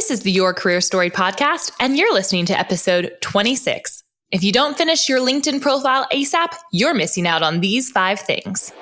This is the Your Career Story podcast, and you're listening to episode 26. If you don't finish your LinkedIn profile ASAP, you're missing out on these 5 things.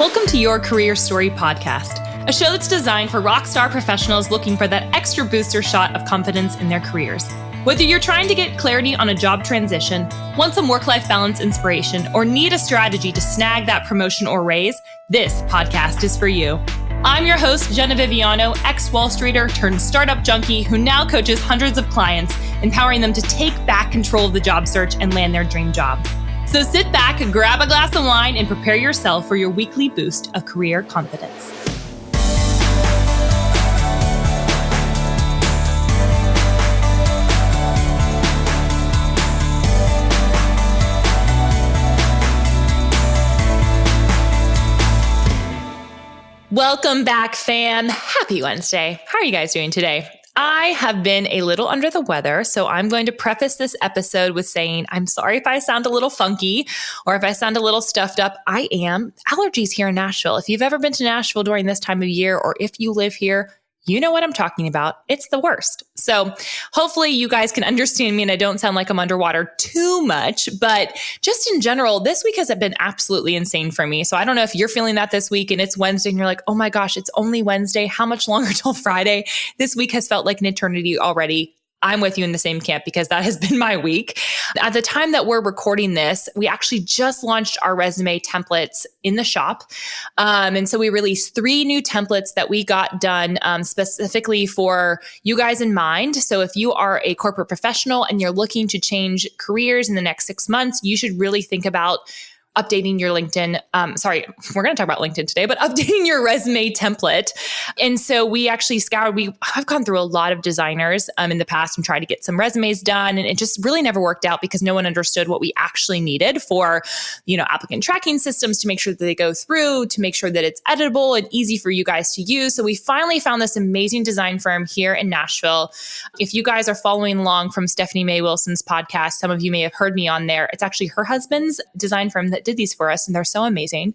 Welcome to Your Career Story podcast, a show that's designed for rockstar professionals looking for that extra booster shot of confidence in their careers. Whether you're trying to get clarity on a job transition, want some work-life balance inspiration, or need a strategy to snag that promotion or raise, this podcast is for you. I'm your host, Jenna Viviano, ex-Wall Streeter turned startup junkie who now coaches hundreds of clients, empowering them to take back control of the job search and land their dream job. So sit back, grab a glass of wine, and prepare yourself for your weekly boost of career confidence. Welcome back, fam. Happy Wednesday. How are you guys doing today? I have been a little under the weather, so I'm going to preface this episode with saying I'm sorry if I sound a little funky or if I sound a little stuffed up. I am. Allergies here in Nashville. If you've ever been to Nashville during this time of year, or if you live here, you know what I'm talking about. It's the worst. So hopefully you guys can understand me and I don't sound like I'm underwater too much, but just in general, this week has been absolutely insane for me. So I don't know if you're feeling that this week and it's Wednesday and you're like, oh my gosh, it's only Wednesday. How much longer till Friday? This week has felt like an eternity already. I'm with you in the same camp because that has been my week. At the time that we're recording this, we actually just launched our resume templates in the shop. And so we released 3 new templates that we got done specifically for you guys in mind. So if you are a corporate professional and you're looking to change careers in the next 6 months, you should really think about updating your LinkedIn. We're going to talk about LinkedIn today, but updating your resume template. And so we actually I've gone through a lot of designers in the past and tried to get some resumes done. And it just really never worked out because no one understood what we actually needed for, applicant tracking systems to make sure that they go through, to make sure that it's editable and easy for you guys to use. So we finally found this amazing design firm here in Nashville. If you guys are following along from Stephanie Mae Wilson's podcast, some of you may have heard me on there. It's actually her husband's design firm that did these for us, and they're so amazing.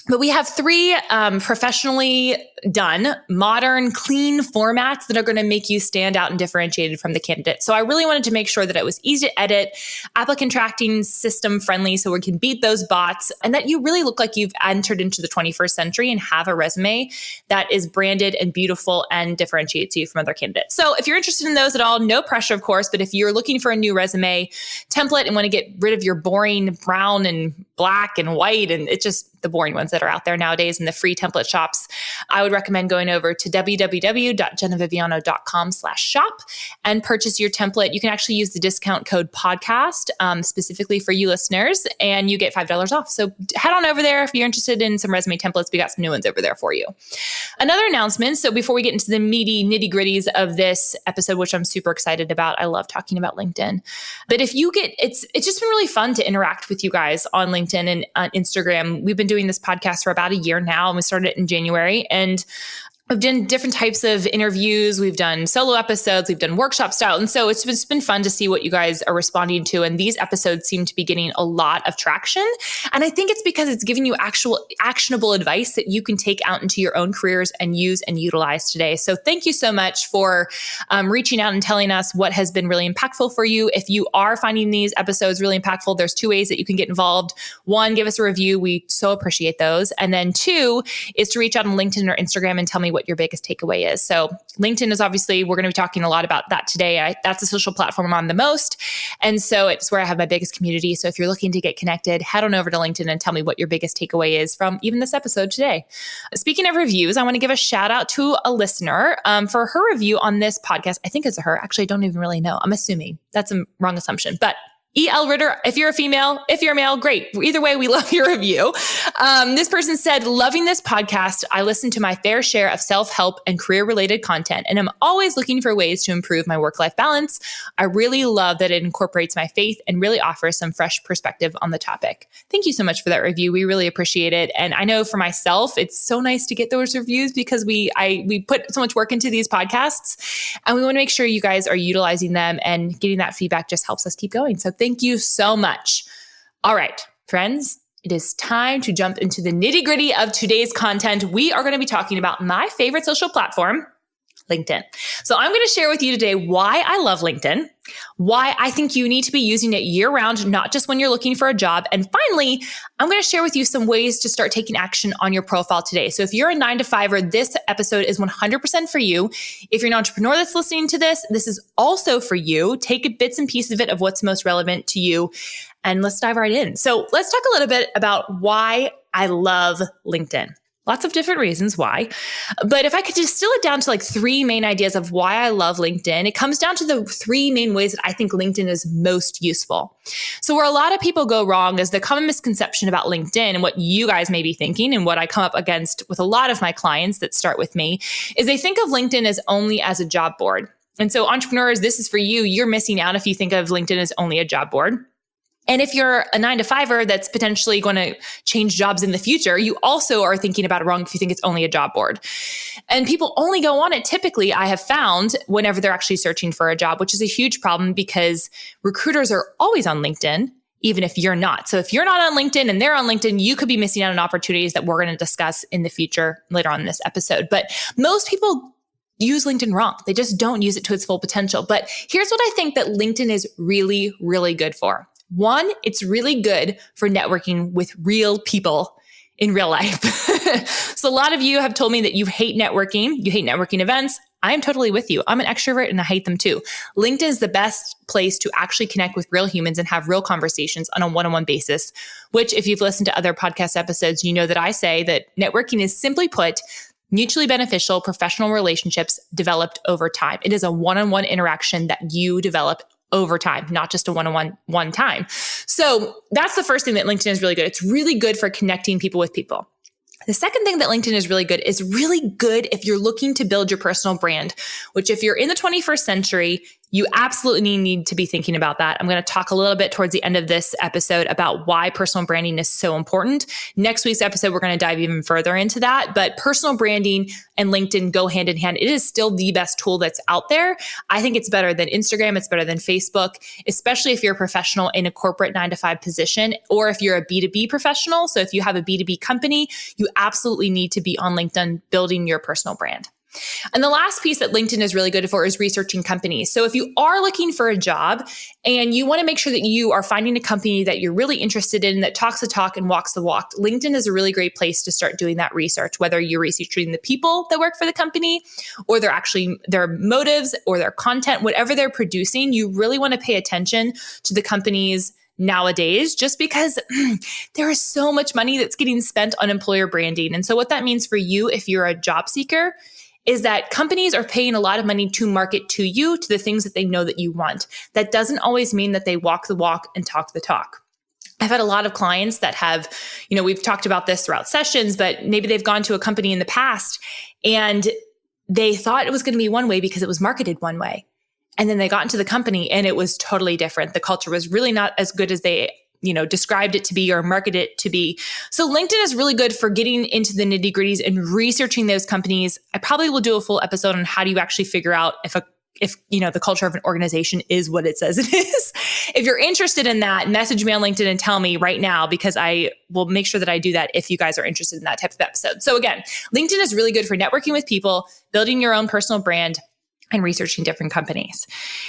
But we have 3 professionally done, modern, clean formats that are going to make you stand out and differentiated from the candidate. So I really wanted to make sure that it was easy to edit, applicant tracking system friendly, so we can beat those bots, and that you really look like you've entered into the 21st century and have a resume that is branded and beautiful and differentiates you from other candidates. So if you're interested in those at all, no pressure, of course, but if you're looking for a new resume template and want to get rid of your boring brown and black and white, and it's just the boring ones that are out there nowadays in the free template shops, I would recommend going over to www.jennaviviano.com/shop and purchase your template. You can actually use the discount code podcast specifically for you listeners, and you get $5 off. So head on over there if you're interested in some resume templates. We got some new ones over there for you. Another announcement. So before we get into the meaty nitty gritties of this episode, which I'm super excited about, I love talking about LinkedIn. But if you it's just been really fun to interact with you guys on LinkedIn and on Instagram. We've been doing this podcast for about a year now, and we started it in January. And we've done different types of interviews. We've done solo episodes. We've done workshop style. And so it's been fun to see what you guys are responding to. And these episodes seem to be getting a lot of traction. And I think it's because it's giving you actual actionable advice that you can take out into your own careers and use and utilize today. So thank you so much for reaching out and telling us what has been really impactful for you. If you are finding these episodes really impactful, there's 2 ways that you can get involved. 1, give us a review. We so appreciate those. And then 2 is to reach out on LinkedIn or Instagram and tell me what your biggest takeaway is. So LinkedIn is obviously, we're going to be talking a lot about that today. That's a social platform I'm on the most. And so it's where I have my biggest community. So if you're looking to get connected, head on over to LinkedIn and tell me what your biggest takeaway is from even this episode today. Speaking of reviews, I want to give a shout out to a listener for her review on this podcast. I think it's her. Actually, I don't even really know. I'm assuming that's a wrong assumption, but E.L. Ritter, if you're a female, if you're a male, great. Either way, we love your review. This person said, loving this podcast, I listen to my fair share of self-help and career-related content, and I'm always looking for ways to improve my work-life balance. I really love that it incorporates my faith and really offers some fresh perspective on the topic. Thank you so much for that review. We really appreciate it. And I know for myself, it's so nice to get those reviews because we put so much work into these podcasts, and we want to make sure you guys are utilizing them, and getting that feedback just helps us keep going. So thank you so much. All right, friends, it is time to jump into the nitty-gritty of today's content. We are going to be talking about my favorite social platform, LinkedIn. So I'm going to share with you today why I love LinkedIn, why I think you need to be using it year round, not just when you're looking for a job. And finally, I'm going to share with you some ways to start taking action on your profile today. So if you're a 9-to-5er, this episode is 100% for you. If you're an entrepreneur that's listening to this, this is also for you. Take bits and pieces of it of what's most relevant to you. And let's dive right in. So let's talk a little bit about why I love LinkedIn. Lots of different reasons why. But if I could distill it down to like 3 main ideas of why I love LinkedIn, it comes down to the 3 main ways that I think LinkedIn is most useful. So where a lot of people go wrong is the common misconception about LinkedIn and what you guys may be thinking and what I come up against with a lot of my clients that start with me is they think of LinkedIn as only as a job board. And so entrepreneurs, this is for you. You're missing out if you think of LinkedIn as only a job board. And if you're a 9-to-5er that's potentially going to change jobs in the future, you also are thinking about it wrong if you think it's only a job board. And people only go on it typically, I have found, whenever they're actually searching for a job, which is a huge problem because recruiters are always on LinkedIn, even if you're not. So if you're not on LinkedIn and they're on LinkedIn, you could be missing out on opportunities that we're going to discuss in the future later on in this episode. But most people use LinkedIn wrong. They just don't use it to its full potential. But here's what I think that LinkedIn is really, really good for. 1, it's really good for networking with real people in real life. So a lot of you have told me that you hate networking. You hate networking events. I am totally with you. I'm an extrovert and I hate them too. LinkedIn is the best place to actually connect with real humans and have real conversations on a one-on-one basis, which if you've listened to other podcast episodes, you know that I say that networking is simply put, mutually beneficial professional relationships developed over time. It is a one-on-one interaction that you develop over time, not just a one-on-one one time. So that's the first thing that LinkedIn is really good. It's really good for connecting people with people. The second thing that LinkedIn is really good if you're looking to build your personal brand, which if you're in the 21st century, you absolutely need to be thinking about that. I'm going to talk a little bit towards the end of this episode about why personal branding is so important. Next week's episode, we're going to dive even further into that. But personal branding and LinkedIn go hand in hand. It is still the best tool that's out there. I think it's better than Instagram. It's better than Facebook, especially if you're a professional in a corporate 9-to-5 position, or if you're a B2B professional. So if you have a B2B company, you absolutely need to be on LinkedIn building your personal brand. And the last piece that LinkedIn is really good for is researching companies. So if you are looking for a job and you want to make sure that you are finding a company that you're really interested in, that talks the talk and walks the walk, LinkedIn is a really great place to start doing that research, whether you're researching the people that work for the company or their motives or their content, whatever they're producing, you really want to pay attention to the companies nowadays, just because there is so much money that's getting spent on employer branding. And so what that means for you, if you're a job seeker, is that companies are paying a lot of money to market to you, to the things that they know that you want. That doesn't always mean that they walk the walk and talk the talk. I've had a lot of clients that have, we've talked about this throughout sessions, but maybe they've gone to a company in the past and they thought it was going to be one way because it was marketed one way. And then they got into the company and it was totally different. The culture was really not as good as they described it to be or marketed it to be. So LinkedIn is really good for getting into the nitty gritties and researching those companies. I probably will do a full episode on how do you actually figure out if the culture of an organization is what it says it is. If you're interested in that, message me on LinkedIn and tell me right now, because I will make sure that I do that if you guys are interested in that type of episode. So again, LinkedIn is really good for networking with people, building your own personal brand, and researching different companies.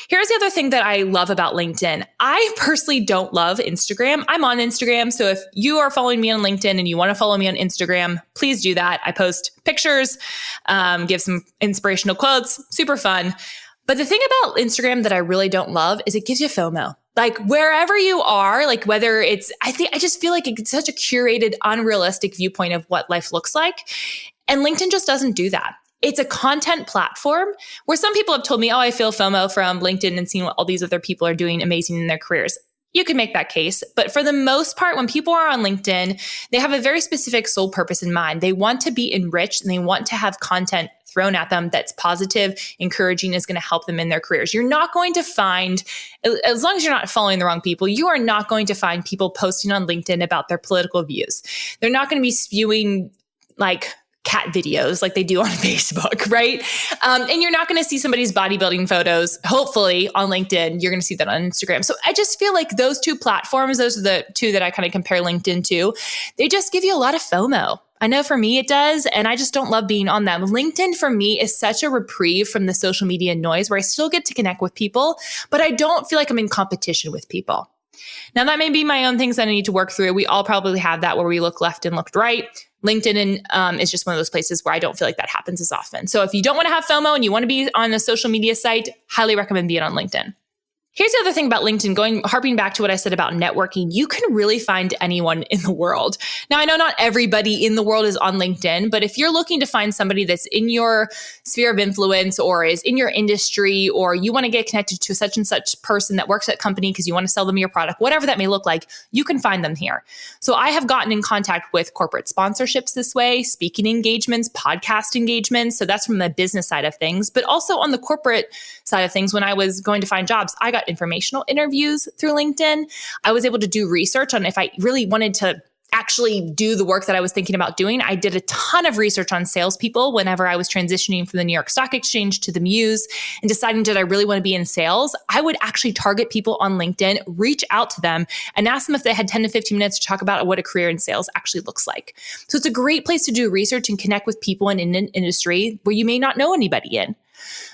Here's the other thing that I love about LinkedIn. I personally don't love Instagram. I'm on Instagram. So if you are following me on LinkedIn and you want to follow me on Instagram, please do that. I post pictures, give some inspirational quotes, super fun. But the thing about Instagram that I really don't love is it gives you FOMO. Like wherever you are, like whether it's, I just feel like it's such a curated, unrealistic viewpoint of what life looks like. And LinkedIn just doesn't do that. It's a content platform where some people have told me, I feel FOMO from LinkedIn and seeing what all these other people are doing amazing in their careers. You can make that case. But for the most part, when people are on LinkedIn, they have a very specific sole purpose in mind. They want to be enriched and they want to have content thrown at them that's positive, encouraging, is going to help them in their careers. You're not going to find, as long as you're not following the wrong people, you are not going to find people posting on LinkedIn about their political views. They're not going to be spewing like cat videos like they do on Facebook, right? And you're not going to see somebody's bodybuilding photos, hopefully, on LinkedIn. You're going to see that on Instagram. So I just feel like those two platforms, those are the two that I kind of compare LinkedIn to. They just give you a lot of FOMO. I know for me it does, and I just don't love being on them. LinkedIn for me is such a reprieve from the social media noise where I still get to connect with people, but I don't feel like I'm in competition with people. Now, that may be my own things that I need to work through. We all probably have that where we look left and look right. LinkedIn is just one of those places where I don't feel like that happens as often. So if you don't want to have FOMO and you want to be on a social media site, highly recommend being on LinkedIn. Here's the other thing about LinkedIn, harping back to what I said about networking, you can really find anyone in the world. Now, I know not everybody in the world is on LinkedIn, but if you're looking to find somebody that's in your sphere of influence or is in your industry, or you want to get connected to such and such person that works at company because you want to sell them your product, whatever that may look like, you can find them here. So I have gotten in contact with corporate sponsorships this way, speaking engagements, podcast engagements. So that's from the business side of things, but also on the corporate side of things. When I was going to find jobs, I got informational interviews through LinkedIn. I was able to do research on if I really wanted to actually do the work that I was thinking about doing. I did a ton of research on salespeople whenever I was transitioning from the New York Stock Exchange to the Muse and deciding, did I really want to be in sales? I would actually target people on LinkedIn, reach out to them and ask them if they had 10 to 15 minutes to talk about what a career in sales actually looks like. So it's a great place to do research and connect with people in an industry where you may not know anybody in.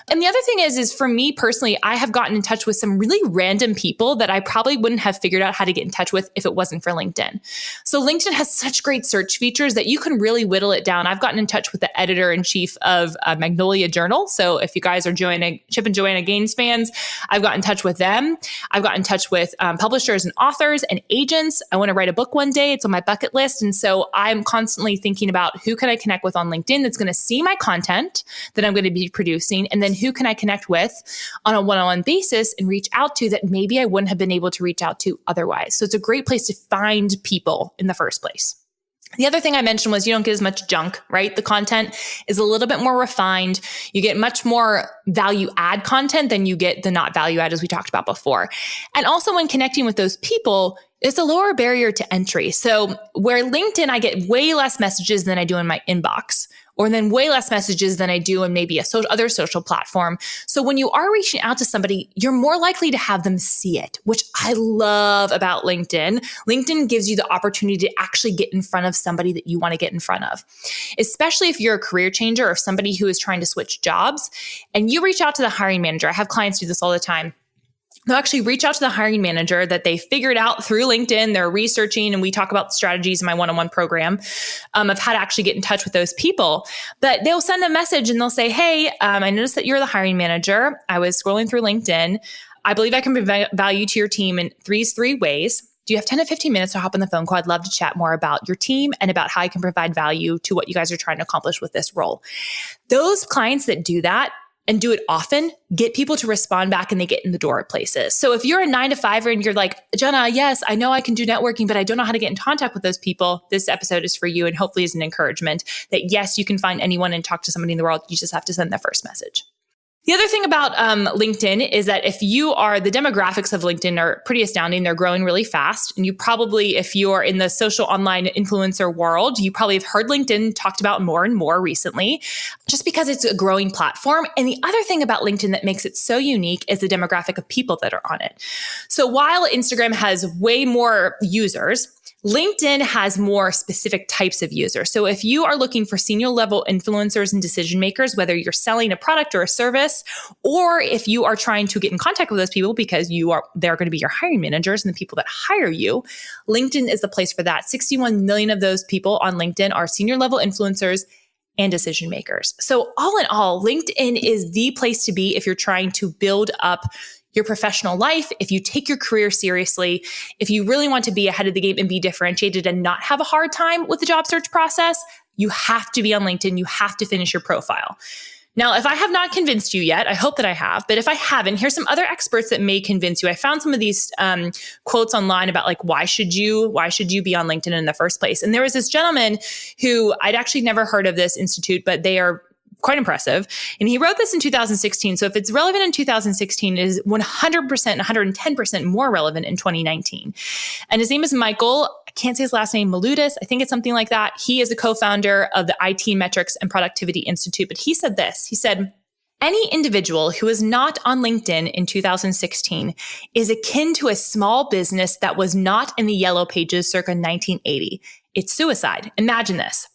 And the other thing is for me personally, I have gotten in touch with some really random people that I probably wouldn't have figured out how to get in touch with if it wasn't for LinkedIn. So LinkedIn has such great search features that you can really whittle it down. I've gotten in touch with the editor-in-chief of Magnolia Journal. So if you guys are Chip and Joanna Gaines fans, I've gotten in touch with them. I've gotten in touch with publishers and authors and agents. I want to write a book one day. It's on my bucket list. And so I'm constantly thinking about who can I connect with on LinkedIn that's going to see my content that I'm going to be producing, and then who can I connect with on a one-on-one basis and reach out to that maybe I wouldn't have been able to reach out to otherwise. So it's a great place to find people in the first place. The other thing I mentioned was you don't get as much junk, right? The content is a little bit more refined. You get much more value add content than you get the not value add, as we talked about before. And also when connecting with those people, it's a lower barrier to entry. So where LinkedIn, I get way less messages than I do in my inbox, or then way less messages than I do in maybe other social platform. So when you are reaching out to somebody, you're more likely to have them see it, which I love about LinkedIn. LinkedIn gives you the opportunity to actually get in front of somebody that you want to get in front of, especially if you're a career changer or somebody who is trying to switch jobs and you reach out to the hiring manager. I have clients do this all the time. They'll actually reach out to the hiring manager that they figured out through LinkedIn. They're researching, and we talk about strategies in my one-on-one program of how to actually get in touch with those people. But they'll send a message and they'll say, hey, I noticed that you're the hiring manager. I was scrolling through LinkedIn. I believe I can provide value to your team in these three ways. Do you have 10 to 15 minutes to hop on the phone call? I'd love to chat more about your team and about how I can provide value to what you guys are trying to accomplish with this role. Those clients that do that and do it often, get people to respond back and they get in the door at places. So if you're a 9-to-5er and you're like, Jenna, yes, I know I can do networking, but I don't know how to get in contact with those people, this episode is for you and hopefully is an encouragement that yes, you can find anyone and talk to somebody in the world. You just have to send the first message. The other thing about LinkedIn is that the demographics of LinkedIn are pretty astounding. They're growing really fast. And you probably, if you're in the social online influencer world, you probably have heard LinkedIn talked about more and more recently, just because it's a growing platform. And the other thing about LinkedIn that makes it so unique is the demographic of people that are on it. So while Instagram has way more users, LinkedIn has more specific types of users. So if you are looking for senior level influencers and decision makers, whether you're selling a product or a service, or if you are trying to get in contact with those people because they're going to be your hiring managers and the people that hire you, LinkedIn is the place for that. 61 million of those people on LinkedIn are senior level influencers and decision makers. So all in all, LinkedIn is the place to be if you're trying to build up your professional life, if you take your career seriously, if you really want to be ahead of the game and be differentiated and not have a hard time with the job search process, you have to be on LinkedIn. You have to finish your profile. Now, if I have not convinced you yet, I hope that I have, but if I haven't, here's some other experts that may convince you. I found some of these quotes online about why should you be on LinkedIn in the first place? And there was this gentleman who I'd actually never heard of this institute, but they are quite impressive. And he wrote this in 2016. So if it's relevant in 2016, it is 100%, 110% more relevant in 2019. And his name is Michael, I can't say his last name, Maludis. I think it's something like that. He is the co-founder of the IT Metrics and Productivity Institute. But he said this, he said, any individual who is not on LinkedIn in 2016 is akin to a small business that was not in the yellow pages circa 1980. It's suicide. Imagine this.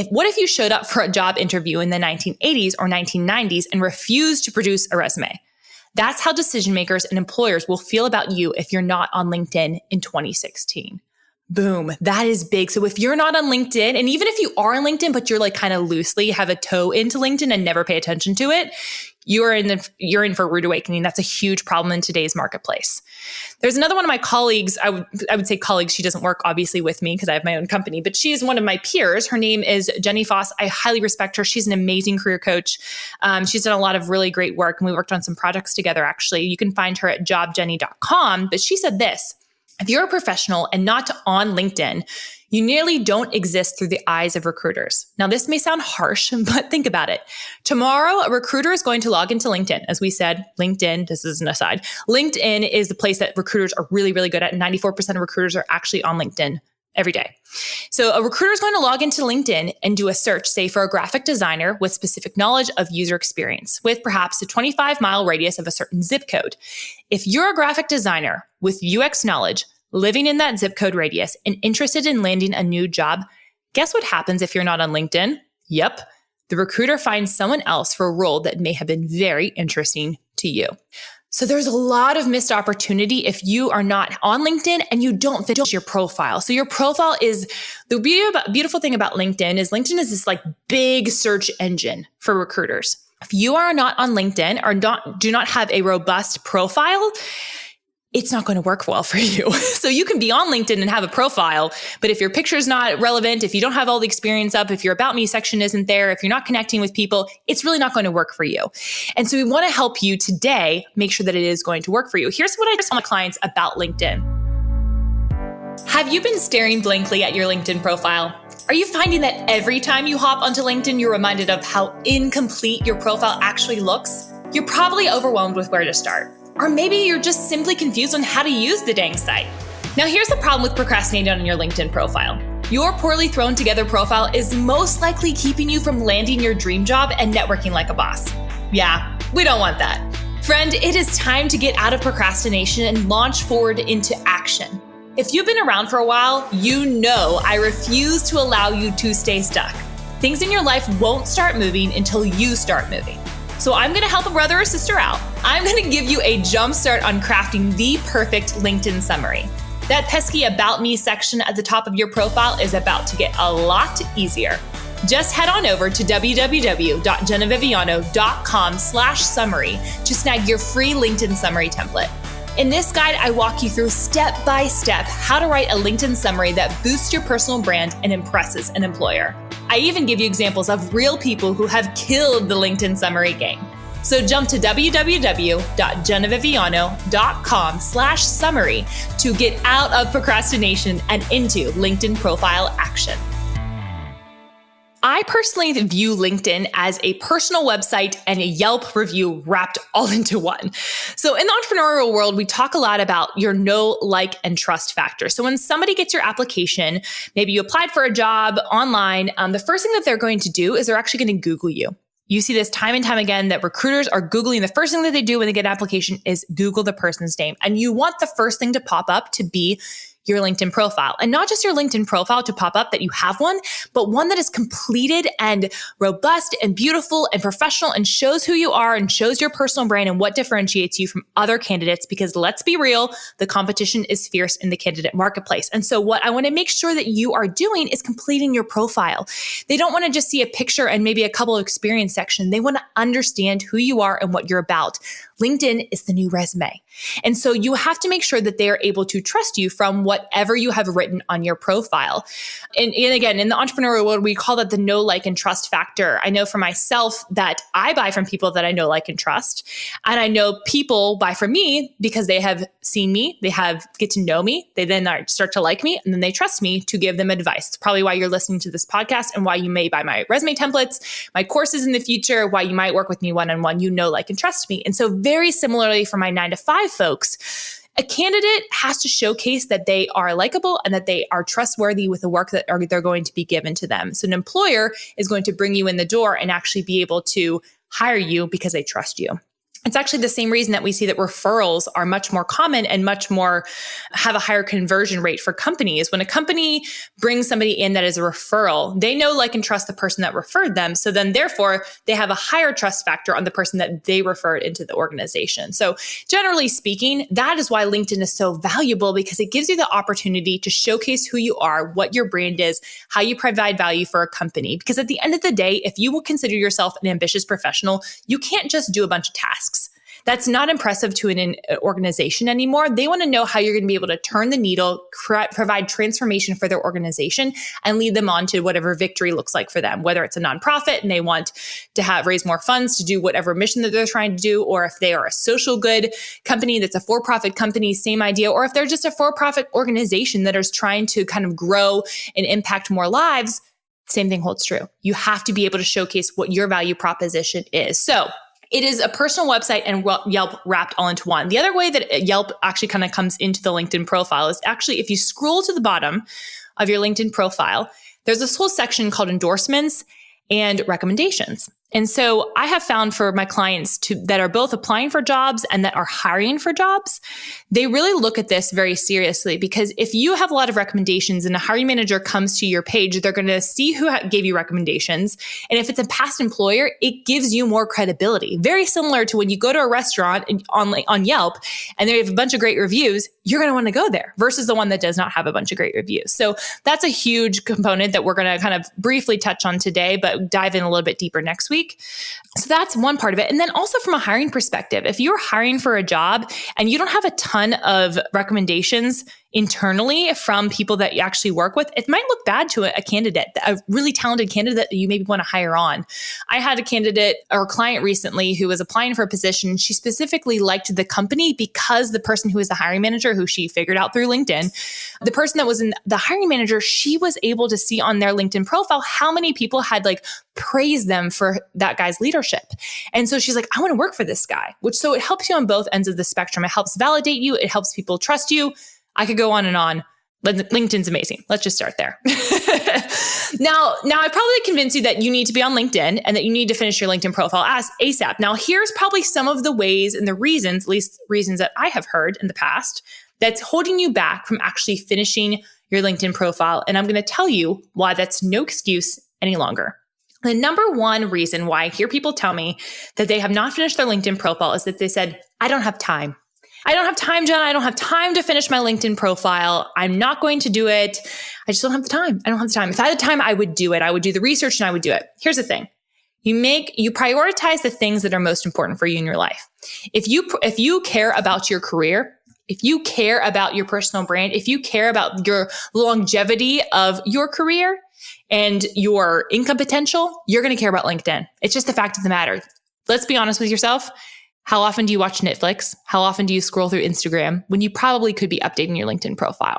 What if you showed up for a job interview in the 1980s or 1990s and refused to produce a resume? That's how decision makers and employers will feel about you if you're not on LinkedIn in 2016. Boom. That is big. So if you're not on LinkedIn, and even if you are on LinkedIn, but you're like kind of loosely have a toe into LinkedIn and never pay attention to it, you're in for a rude awakening. That's a huge problem in today's marketplace. There's another one of my colleagues. I would say colleagues. She doesn't work obviously with me because I have my own company, but she is one of my peers. Her name is Jenny Foss. I highly respect her. She's an amazing career coach. She's done a lot of really great work, and we worked on some projects together. Actually, you can find her at jobjenny.com. But she said this: if you're a professional and not on LinkedIn, you nearly don't exist through the eyes of recruiters. Now, this may sound harsh, but think about it. Tomorrow, a recruiter is going to log into LinkedIn. As we said, LinkedIn, this is an aside, LinkedIn is the place that recruiters are really, really good at. 94% of recruiters are actually on LinkedIn every day. So a recruiter is going to log into LinkedIn and do a search, say for a graphic designer with specific knowledge of user experience, with perhaps a 25-mile radius of a certain zip code. If you're a graphic designer with UX knowledge, living in that zip code radius and interested in landing a new job, guess what happens if you're not on LinkedIn? Yep. The recruiter finds someone else for a role that may have been very interesting to you. So there's a lot of missed opportunity if you are not on LinkedIn and you don't fit your profile. So your profile is the beautiful thing about LinkedIn is this like big search engine for recruiters. If you are not on LinkedIn or do not have a robust profile, it's not going to work well for you. So you can be on LinkedIn and have a profile, but if your picture is not relevant, if you don't have all the experience up, if your About Me section isn't there, if you're not connecting with people, it's really not going to work for you. And so we want to help you today make sure that it is going to work for you. Here's what I tell my clients about LinkedIn. Have you been staring blankly at your LinkedIn profile? Are you finding that every time you hop onto LinkedIn, you're reminded of how incomplete your profile actually looks? You're probably overwhelmed with where to start. Or maybe you're just simply confused on how to use the dang site. Now, here's the problem with procrastinating on your LinkedIn profile. Your poorly thrown together profile is most likely keeping you from landing your dream job and networking like a boss. Yeah, we don't want that. Friend, it is time to get out of procrastination and launch forward into action. If you've been around for a while, you know I refuse to allow you to stay stuck. Things in your life won't start moving until you start moving. So I'm going to help a brother or sister out. I'm going to give you a jump start on crafting the perfect LinkedIn summary. That pesky About Me section at the top of your profile is about to get a lot easier. Just head on over to www.jennaviviano.com/summary to snag your free LinkedIn summary template. In this guide, I walk you through step by step how to write a LinkedIn summary that boosts your personal brand and impresses an employer. I even give you examples of real people who have killed the LinkedIn summary game. So jump to www.jennaviviano.com/summary to get out of procrastination and into LinkedIn profile action. I personally view LinkedIn as a personal website and a Yelp review wrapped all into one. So in the entrepreneurial world, we talk a lot about your know, like, and trust factor. So when somebody gets your application, maybe you applied for a job online, the first thing that they're going to do is they're actually going to Google you. You see this time and time again that recruiters are Googling. The first thing that they do when they get an application is Google the person's name. And you want the first thing to pop up to be your LinkedIn profile. And not just your LinkedIn profile to pop up that you have one, but one that is completed and robust and beautiful and professional and shows who you are and shows your personal brand and what differentiates you from other candidates. Because let's be real, the competition is fierce in the candidate marketplace. And so what I want to make sure that you are doing is completing your profile. They don't want to just see a picture and maybe a couple of experience section. They want to understand who you are and what you're about. LinkedIn is the new resume. And so you have to make sure that they are able to trust you from whatever you have written on your profile. And again, in the entrepreneurial world, we call that the know, like, and trust factor. I know for myself that I buy from people that I know, like, and trust. And I know people buy from me because they have seen me, get to know me. They then start to like me, and then they trust me to give them advice. It's probably why you're listening to this podcast and why you may buy my resume templates, my courses in the future, why you might work with me one-on-one. You know, like, and trust me. And so very similarly for my 9-to-5 folks, a candidate has to showcase that they are likable and that they are trustworthy with the work that they're going to be given to them. So an employer is going to bring you in the door and actually be able to hire you because they trust you. It's actually the same reason that we see that referrals are much more common and much more have a higher conversion rate for companies. When a company brings somebody in that is a referral, they know, like, and trust the person that referred them. So then therefore they have a higher trust factor on the person that they referred into the organization. So generally speaking, that is why LinkedIn is so valuable, because it gives you the opportunity to showcase who you are, what your brand is, how you provide value for a company. Because at the end of the day, if you will consider yourself an ambitious professional, you can't just do a bunch of tasks. That's not impressive to an organization anymore. They want to know how you're going to be able to turn the needle, provide transformation for their organization, and lead them on to whatever victory looks like for them, whether it's a nonprofit and they want to raise more funds to do whatever mission that they're trying to do, or if they are a social good company that's a for-profit company, same idea, or if they're just a for-profit organization that is trying to kind of grow and impact more lives, same thing holds true. You have to be able to showcase what your value proposition is. So it is a personal website and Yelp wrapped all into one. The other way that Yelp actually kind of comes into the LinkedIn profile is actually if you scroll to the bottom of your LinkedIn profile, there's this whole section called endorsements and recommendations. And so I have found for my clients that are both applying for jobs and that are hiring for jobs, they really look at this very seriously, because if you have a lot of recommendations and a hiring manager comes to your page, they're going to see who gave you recommendations. And if it's a past employer, it gives you more credibility. Very similar to when you go to a restaurant on Yelp and they have a bunch of great reviews, you're going to want to go there versus the one that does not have a bunch of great reviews. So that's a huge component that we're going to kind of briefly touch on today, but dive in a little bit deeper next week. So that's one part of it. And then also from a hiring perspective, if you're hiring for a job and you don't have a ton of recommendations internally from people that you actually work with, it might look bad to a candidate, a really talented candidate that you maybe want to hire on. I had a candidate or client recently who was applying for a position. She specifically liked the company because the person who was the hiring manager, who she figured out through LinkedIn, the person that was in the hiring manager, she was able to see on their LinkedIn profile how many people had praised them for that guy's leadership. And so she's like, I want to work for this guy, so it helps you on both ends of the spectrum. It helps validate you. It helps people trust you. I could go on and on. LinkedIn's amazing. Let's just start there. Now I probably convinced you that you need to be on LinkedIn and that you need to finish your LinkedIn profile as ASAP. Now, here's probably some of the ways and the reasons, at least reasons that I have heard in the past, that's holding you back from actually finishing your LinkedIn profile. And I'm going to tell you why that's no excuse any longer. The number one reason why I hear people tell me that they have not finished their LinkedIn profile is that they said, I don't have time. I don't have time, Jenna. I don't have time to finish my LinkedIn profile. I'm not going to do it. I just don't have the time. I don't have the time. If I had the time, I would do it. I would do the research and I would do it. Here's the thing. You prioritize the things that are most important for you in your life. If you care about your career, if you care about your personal brand, if you care about your longevity of your career and your income potential, you're going to care about LinkedIn. It's just the fact of the matter. Let's be honest with yourself. How often do you watch Netflix? How often do you scroll through Instagram when you probably could be updating your LinkedIn profile?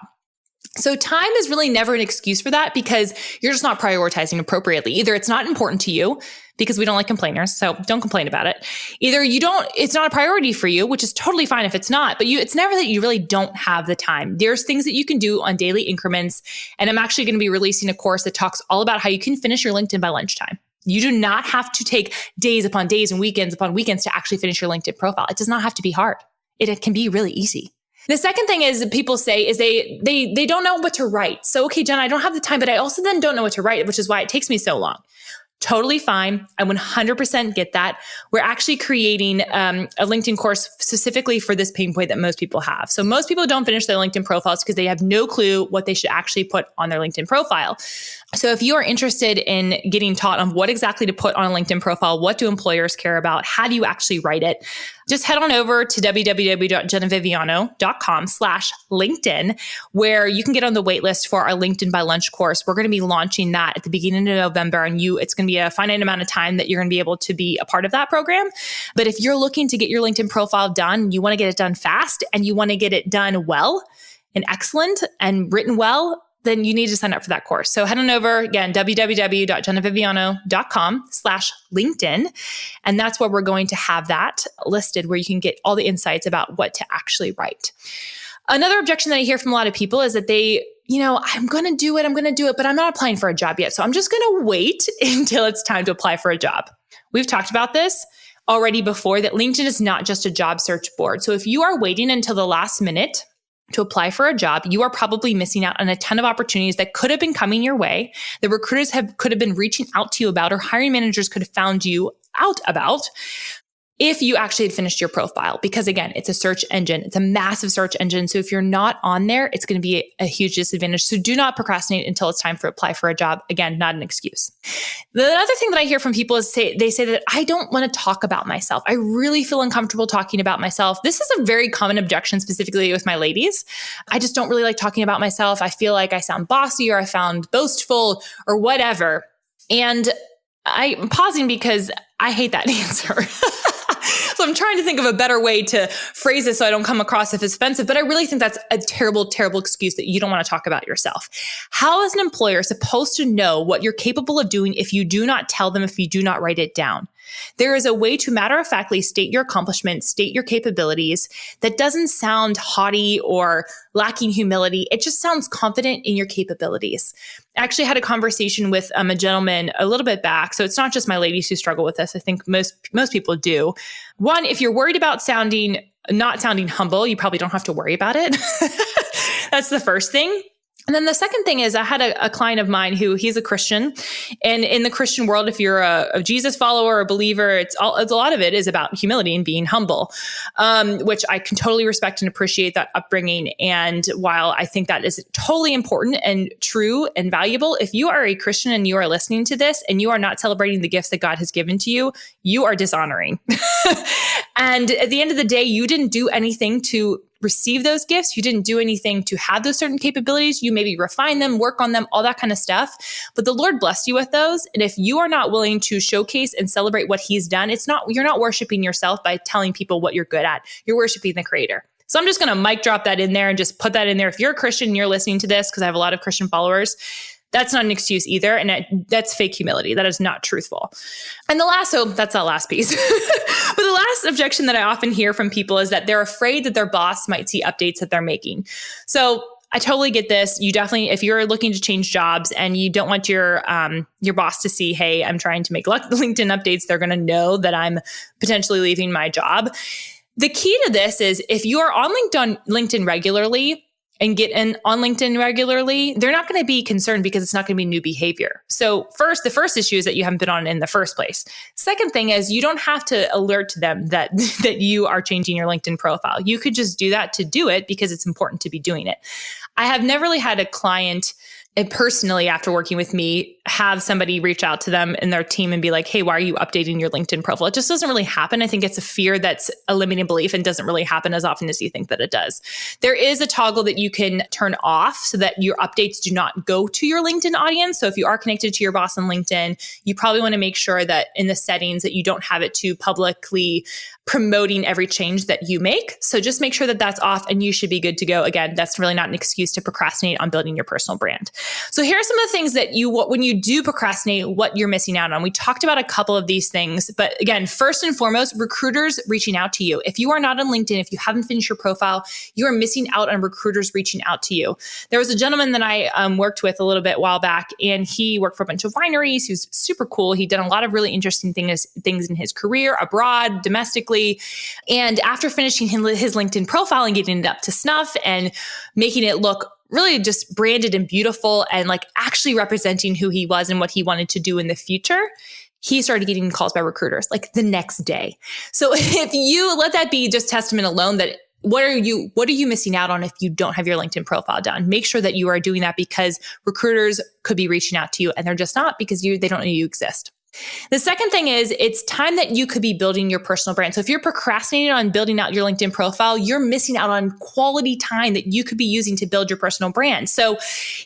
So time is really never an excuse for that, because you're just not prioritizing appropriately. Either it's not important to you, because we don't like complainers, so don't complain about it. Either it's not a priority for you, which is totally fine if it's not, but it's never that you really don't have the time. There's things that you can do on daily increments. And I'm actually going to be releasing a course that talks all about how you can finish your LinkedIn by lunchtime. You do not have to take days upon days and weekends upon weekends to actually finish your LinkedIn profile. It does not have to be hard. It can be really easy. The second thing is people say is they don't know what to write. So, okay, Jen, I don't have the time, but I also then don't know what to write, which is why it takes me so long. Totally fine. I 100% get that. We're actually creating a LinkedIn course specifically for this pain point that most people have. So most people don't finish their LinkedIn profiles because they have no clue what they should actually put on their LinkedIn profile. So if you are interested in getting taught on what exactly to put on a LinkedIn profile, what do employers care about, how do you actually write it, just head on over to www.jennaviviano.com/LinkedIn, where you can get on the waitlist for our LinkedIn by Lunch course. We're going to be launching that at the beginning of November, and it's going to be a finite amount of time that you're going to be able to be a part of that program. But if you're looking to get your LinkedIn profile done, you want to get it done fast and you want to get it done well and excellent and written well, then you need to sign up for that course. So head on over, again, www.jennaviviano.com/LinkedIn. And that's where we're going to have that listed, where you can get all the insights about what to actually write. Another objection that I hear from a lot of people is that I'm going to do it, but I'm not applying for a job yet. So I'm just going to wait until it's time to apply for a job. We've talked about this. already before that LinkedIn is not just a job search board. So if you are waiting until the last minute to apply for a job, you are probably missing out on a ton of opportunities that could have been coming your way, that recruiters could have been reaching out to you about, or hiring managers could have found you out about, if you actually had finished your profile. Because again, it's a search engine. It's a massive search engine. So if you're not on there, it's going to be a huge disadvantage. So do not procrastinate until it's time to apply for a job. Again, not an excuse. The other thing that I hear from people is they say that I don't want to talk about myself. I really feel uncomfortable talking about myself. This is a very common objection, specifically with my ladies. I just don't really like talking about myself. I feel like I sound bossy, or I sound boastful, or whatever. And I'm pausing because I hate that answer. So I'm trying to think of a better way to phrase it so I don't come across as offensive, but I really think that's a terrible, terrible excuse that you don't want to talk about yourself. How is an employer supposed to know what you're capable of doing if you do not tell them, if you do not write it down? There is a way to matter-of-factly state your accomplishments, state your capabilities that doesn't sound haughty or lacking humility. It just sounds confident in your capabilities. I actually had a conversation with a gentleman a little bit back. So it's not just my ladies who struggle with this. I think most people do. One, if you're worried about not sounding humble, you probably don't have to worry about it. That's the first thing. And then the second thing is I had a client of mine who he's a Christian, and in the Christian world, if you're a Jesus follower or a believer, it's a lot of it is about humility and being humble, which I can totally respect and appreciate that upbringing. And while I think that is totally important and true and valuable, if you are a Christian and you are listening to this and you are not celebrating the gifts that God has given to you, you are dishonoring. And at the end of the day, you didn't do anything to receive those gifts. You didn't do anything to have those certain capabilities. You maybe refine them, work on them, all that kind of stuff. But the Lord blessed you with those. And if you are not willing to showcase and celebrate what He's done, you're not worshiping yourself by telling people what you're good at. You're worshiping the Creator. So I'm just going to mic drop that in there and just put that in there. If you're a Christian and you're listening to this, because I have a lot of Christian followers, that's not an excuse either. And that's fake humility. That is not truthful. And that's that last piece. But the last objection that I often hear from people is that they're afraid that their boss might see updates that they're making. So I totally get this. You definitely, if you're looking to change jobs and you don't want your boss to see, hey, I'm trying to make LinkedIn updates, they're going to know that I'm potentially leaving my job. The key to this is if you are on LinkedIn regularly, and get in on LinkedIn regularly, they're not going to be concerned because it's not going to be new behavior. So the first issue is that you haven't been on in the first place. Second thing is you don't have to alert them that you are changing your LinkedIn profile. You could just do that to do it because it's important to be doing it. I have never really had a client personally, after working with me, have somebody reach out to them and their team and be like, hey, why are you updating your LinkedIn profile? It just doesn't really happen. I think it's a fear that's a limiting belief and doesn't really happen as often as you think that it does. There is a toggle that you can turn off so that your updates do not go to your LinkedIn audience. So if you are connected to your boss on LinkedIn, you probably want to make sure that in the settings that you don't have it to publicly promoting every change that you make. So just make sure that that's off and you should be good to go. Again, that's really not an excuse to procrastinate on building your personal brand. So here are some of the things that when you do procrastinate, what you're missing out on. We talked about a couple of these things, but again, first and foremost, recruiters reaching out to you. If you are not on LinkedIn, if you haven't finished your profile, you are missing out on recruiters reaching out to you. There was a gentleman that I worked with a little bit while back, and he worked for a bunch of wineries. He was super cool. He'd done a lot of really interesting things in his career, abroad, domestically. And after finishing his LinkedIn profile and getting it up to snuff and making it look really just branded and beautiful and like actually representing who he was and what he wanted to do in the future, he started getting calls by recruiters like the next day. So if you let that be just testament alone that what are you missing out on if you don't have your LinkedIn profile done? Make sure that you are doing that because recruiters could be reaching out to you and they're just not because they don't know you exist. The second thing is it's time that you could be building your personal brand. So if you're procrastinating on building out your LinkedIn profile, you're missing out on quality time that you could be using to build your personal brand. So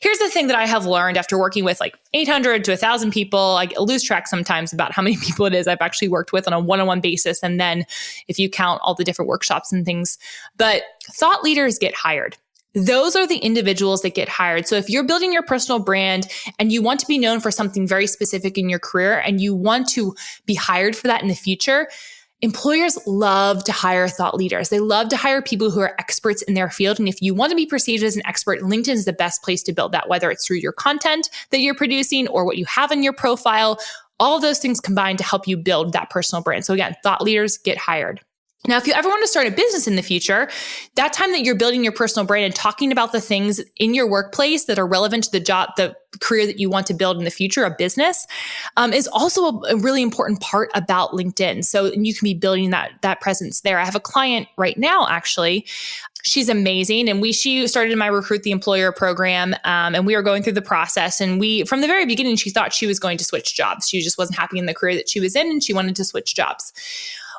here's the thing that I have learned after working with like 800 to 1,000 people. I lose track sometimes about how many people it is I've actually worked with on a one-on-one basis. And then if you count all the different workshops and things, but thought leaders get hired. Those are the individuals that get hired. So if you're building your personal brand and you want to be known for something very specific in your career and you want to be hired for that in the future, employers love to hire thought leaders. They love to hire people who are experts in their field. And if you want to be perceived as an expert, LinkedIn is the best place to build that, whether it's through your content that you're producing or what you have in your profile. All of those things combine to help you build that personal brand. So again, thought leaders get hired. Now, if you ever want to start a business in the future, that time that you're building your personal brand and talking about the things in your workplace that are relevant to the job, the career that you want to build in the future, a business, is also a really important part about LinkedIn. So you can be building that presence there. I have a client right now, actually. She's amazing. And she started in my Recruit the Employer program. And we were going through the process. And from the very beginning, she thought she was going to switch jobs. She just wasn't happy in the career that she was in, and she wanted to switch jobs.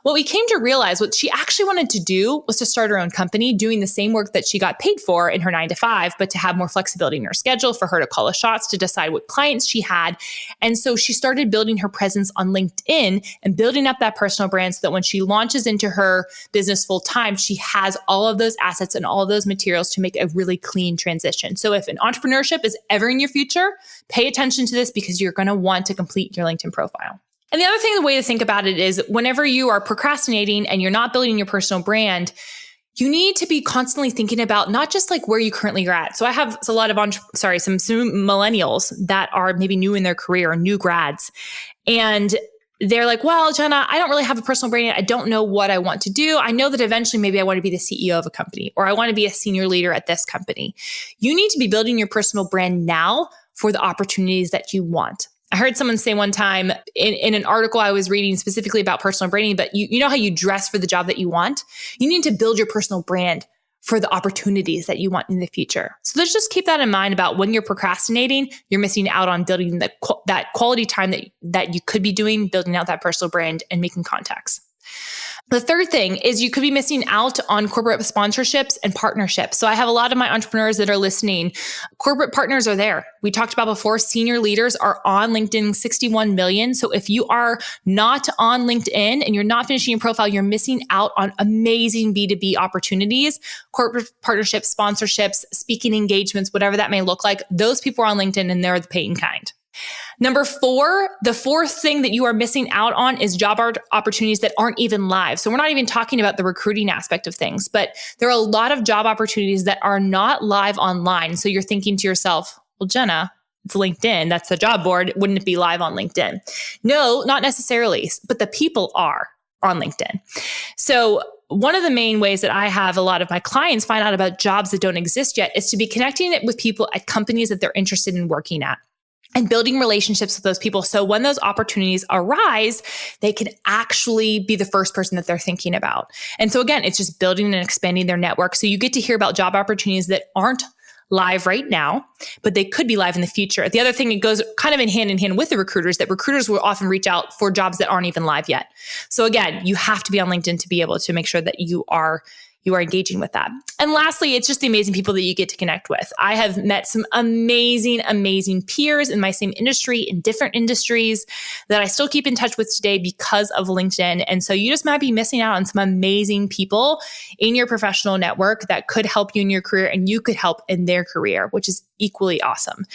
What we came to realize, what she actually wanted to do was to start her own company, doing the same work that she got paid for in her 9 to 5, but to have more flexibility in her schedule, for her to call the shots, to decide what clients she had. And so she started building her presence on LinkedIn and building up that personal brand so that when she launches into her business full time, she has all of those assets and all of those materials to make a really clean transition. So if an entrepreneurship is ever in your future, pay attention to this, because you're going to want to complete your LinkedIn profile. And the other thing, the way to think about it is, whenever you are procrastinating and you're not building your personal brand, you need to be constantly thinking about not just like where you currently are at. So I have a lot of some millennials that are maybe new in their career or new grads. And they're like, well, Jenna, I don't really have a personal brand yet. I don't know what I want to do. I know that eventually maybe I want to be the CEO of a company, or I want to be a senior leader at this company. You need to be building your personal brand now for the opportunities that you want. I heard someone say one time in an article I was reading specifically about personal branding, but you know how you dress for the job that you want? You need to build your personal brand for the opportunities that you want in the future. So let's just keep that in mind about when you're procrastinating, you're missing out on building that quality time that you could be doing, building out that personal brand and making contacts. The third thing is you could be missing out on corporate sponsorships and partnerships. So I have a lot of my entrepreneurs that are listening. Corporate partners are there. We talked about before, senior leaders are on LinkedIn, 61 million. So if you are not on LinkedIn and you're not finishing your profile, you're missing out on amazing B2B opportunities, corporate partnerships, sponsorships, speaking engagements, whatever that may look like. Those people are on LinkedIn and they're the paying kind. Number 4, the fourth thing that you are missing out on is job opportunities that aren't even live. So we're not even talking about the recruiting aspect of things, but there are a lot of job opportunities that are not live online. So you're thinking to yourself, well, Jenna, it's LinkedIn. That's the job board. Wouldn't it be live on LinkedIn? No, not necessarily, but the people are on LinkedIn. So one of the main ways that I have a lot of my clients find out about jobs that don't exist yet is to be connecting it with people at companies that they're interested in working at, and building relationships with those people. So when those opportunities arise, they can actually be the first person that they're thinking about. And so again, it's just building and expanding their network. So you get to hear about job opportunities that aren't live right now, but they could be live in the future. The other thing, it goes kind of in hand with the recruiters, that recruiters will often reach out for jobs that aren't even live yet. So again, you have to be on LinkedIn to be able to make sure that you are engaging with that. And lastly, it's just the amazing people that you get to connect with. I have met some amazing, amazing peers in my same industry, in different industries, that I still keep in touch with today because of LinkedIn. And so you just might be missing out on some amazing people in your professional network that could help you in your career, and you could help in their career, which is equally awesome.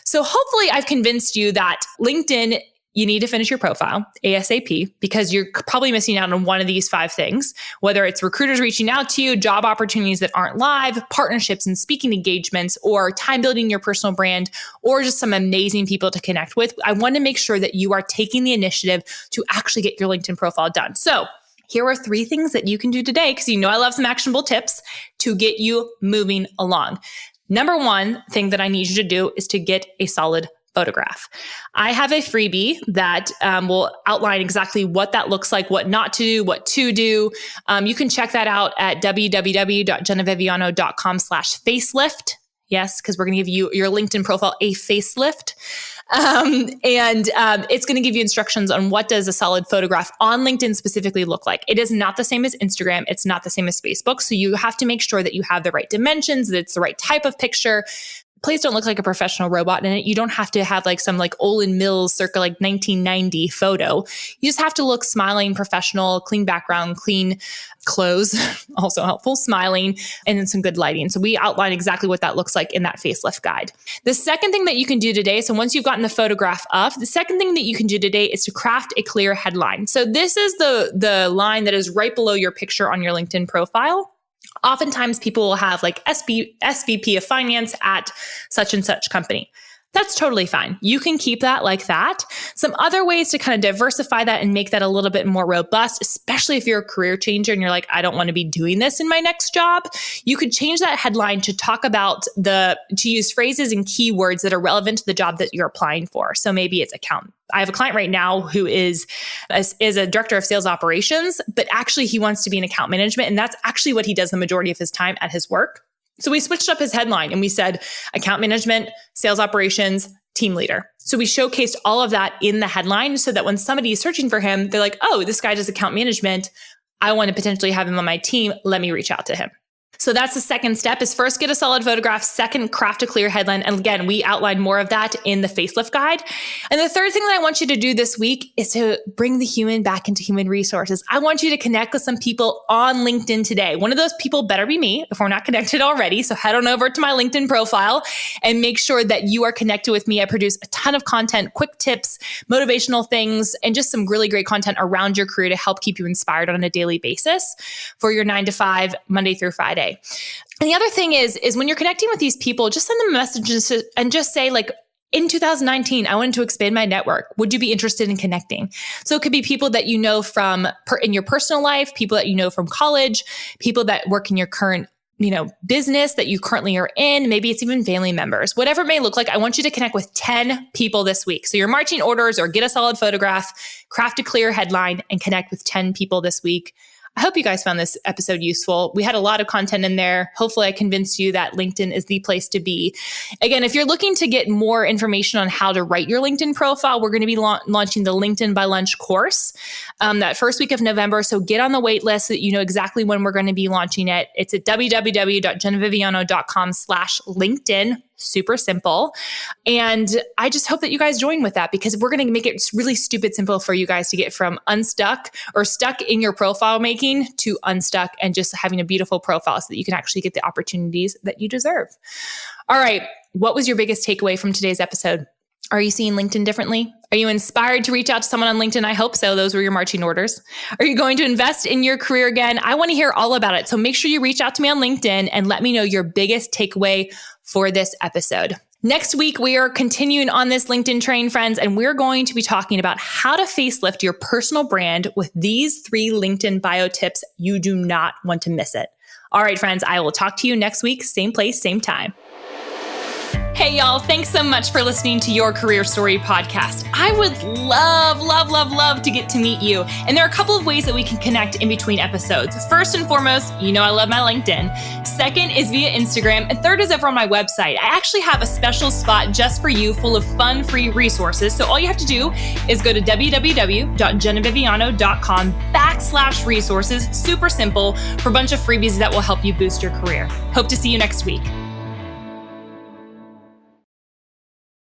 So hopefully I've convinced you that LinkedIn, you need to finish your profile ASAP, because you're probably missing out on one of these 5 things, whether it's recruiters reaching out to you, job opportunities that aren't live, partnerships and speaking engagements, or time building your personal brand, or just some amazing people to connect with. I want to make sure that you are taking the initiative to actually get your LinkedIn profile done. So here are 3 things that you can do today, because you know I love some actionable tips to get you moving along. Number 1 thing that I need you to do is to get a solid photograph. I have a freebie that will outline exactly what that looks like, what not to do, what to do. You can check that out at www.jennaviviano.com/facelift. Yes, because we're going to give you your LinkedIn profile a facelift. It's going to give you instructions on what does a solid photograph on LinkedIn specifically look like. It is not the same as Instagram. It's not the same as Facebook. So you have to make sure that you have the right dimensions, that it's the right type of picture. Please don't look like a professional robot in it. You don't have to have like some like Olin Mills circa like 1990 photo. You just have to look smiling, professional, clean background, clean clothes, also helpful, smiling, and then some good lighting. So we outline exactly what that looks like in that facelift guide. The second thing that you can do today, so once you've gotten the photograph up, the second thing that you can do today is to craft a clear headline. So this is the line that is right below your picture on your LinkedIn profile. Oftentimes people will have like SVP of finance at such and such company. That's totally fine. You can keep that like that. Some other ways to kind of diversify that and make that a little bit more robust, especially if you're a career changer and you're like, I don't want to be doing this in my next job. You could change that headline to talk about to use phrases and keywords that are relevant to the job that you're applying for. So maybe it's account. I have a client right now who is a director of sales operations, but actually he wants to be in account management. And that's actually what he does the majority of his time at his work. So we switched up his headline and we said account management, sales operations, team leader. So we showcased all of that in the headline so that when somebody is searching for him, they're like, oh, this guy does account management. I want to potentially have him on my team. Let me reach out to him. So that's the second step is first get a solid photograph, second craft a clear headline. And again, we outline more of that in the facelift guide. And the third thing that I want you to do this week is to bring the human back into human resources. I want you to connect with some people on LinkedIn today. One of those people better be me if we're not connected already. So head on over to my LinkedIn profile and make sure that you are connected with me. I produce a ton of content, quick tips, motivational things, and just some really great content around your career to help keep you inspired on a daily basis for your 9 to 5, Monday through Friday. And the other thing is when you're connecting with these people, just send them messages and just say like, in 2019, I wanted to expand my network. Would you be interested in connecting? So it could be people that you know from in your personal life, people that you know from college, people that work in your current business that you currently are in. Maybe it's even family members, whatever it may look like. I want you to connect with 10 people this week. So your marching orders or get a solid photograph, craft a clear headline, and connect with 10 people this week. I hope you guys found this episode useful. We had a lot of content in there. Hopefully I convinced you that LinkedIn is the place to be. Again, if you're looking to get more information on how to write your LinkedIn profile, we're going to be launching the LinkedIn by Lunch course that first week of November. So get on the wait list so that you know exactly when we're going to be launching it. It's at www.jennaviviano.com/LinkedIn. Super simple. And I just hope that you guys join with that because we're going to make it really stupid simple for you guys to get from unstuck or stuck in your profile making to unstuck and just having a beautiful profile so that you can actually get the opportunities that you deserve. All right. What was your biggest takeaway from today's episode? Are you seeing LinkedIn differently? Are you inspired to reach out to someone on LinkedIn? I hope so. Those were your marching orders. Are you going to invest in your career again? I want to hear all about it. So make sure you reach out to me on LinkedIn and let me know your biggest takeaway for this episode. Next week, we are continuing on this LinkedIn train, friends, and we're going to be talking about how to facelift your personal brand with these 3 LinkedIn bio tips. You do not want to miss it. All right, friends, I will talk to you next week, same place, same time. Hey, y'all. Thanks so much for listening to Your Career Story podcast. I would love to get to meet you. And there are a couple of ways that we can connect in between episodes. First and foremost, I love my LinkedIn. Second is via Instagram. And third is over on my website. I actually have a special spot just for you full of fun, free resources. So all you have to do is go to www.jennaviviano.com/resources. Super simple for a bunch of freebies that will help you boost your career. Hope to see you next week.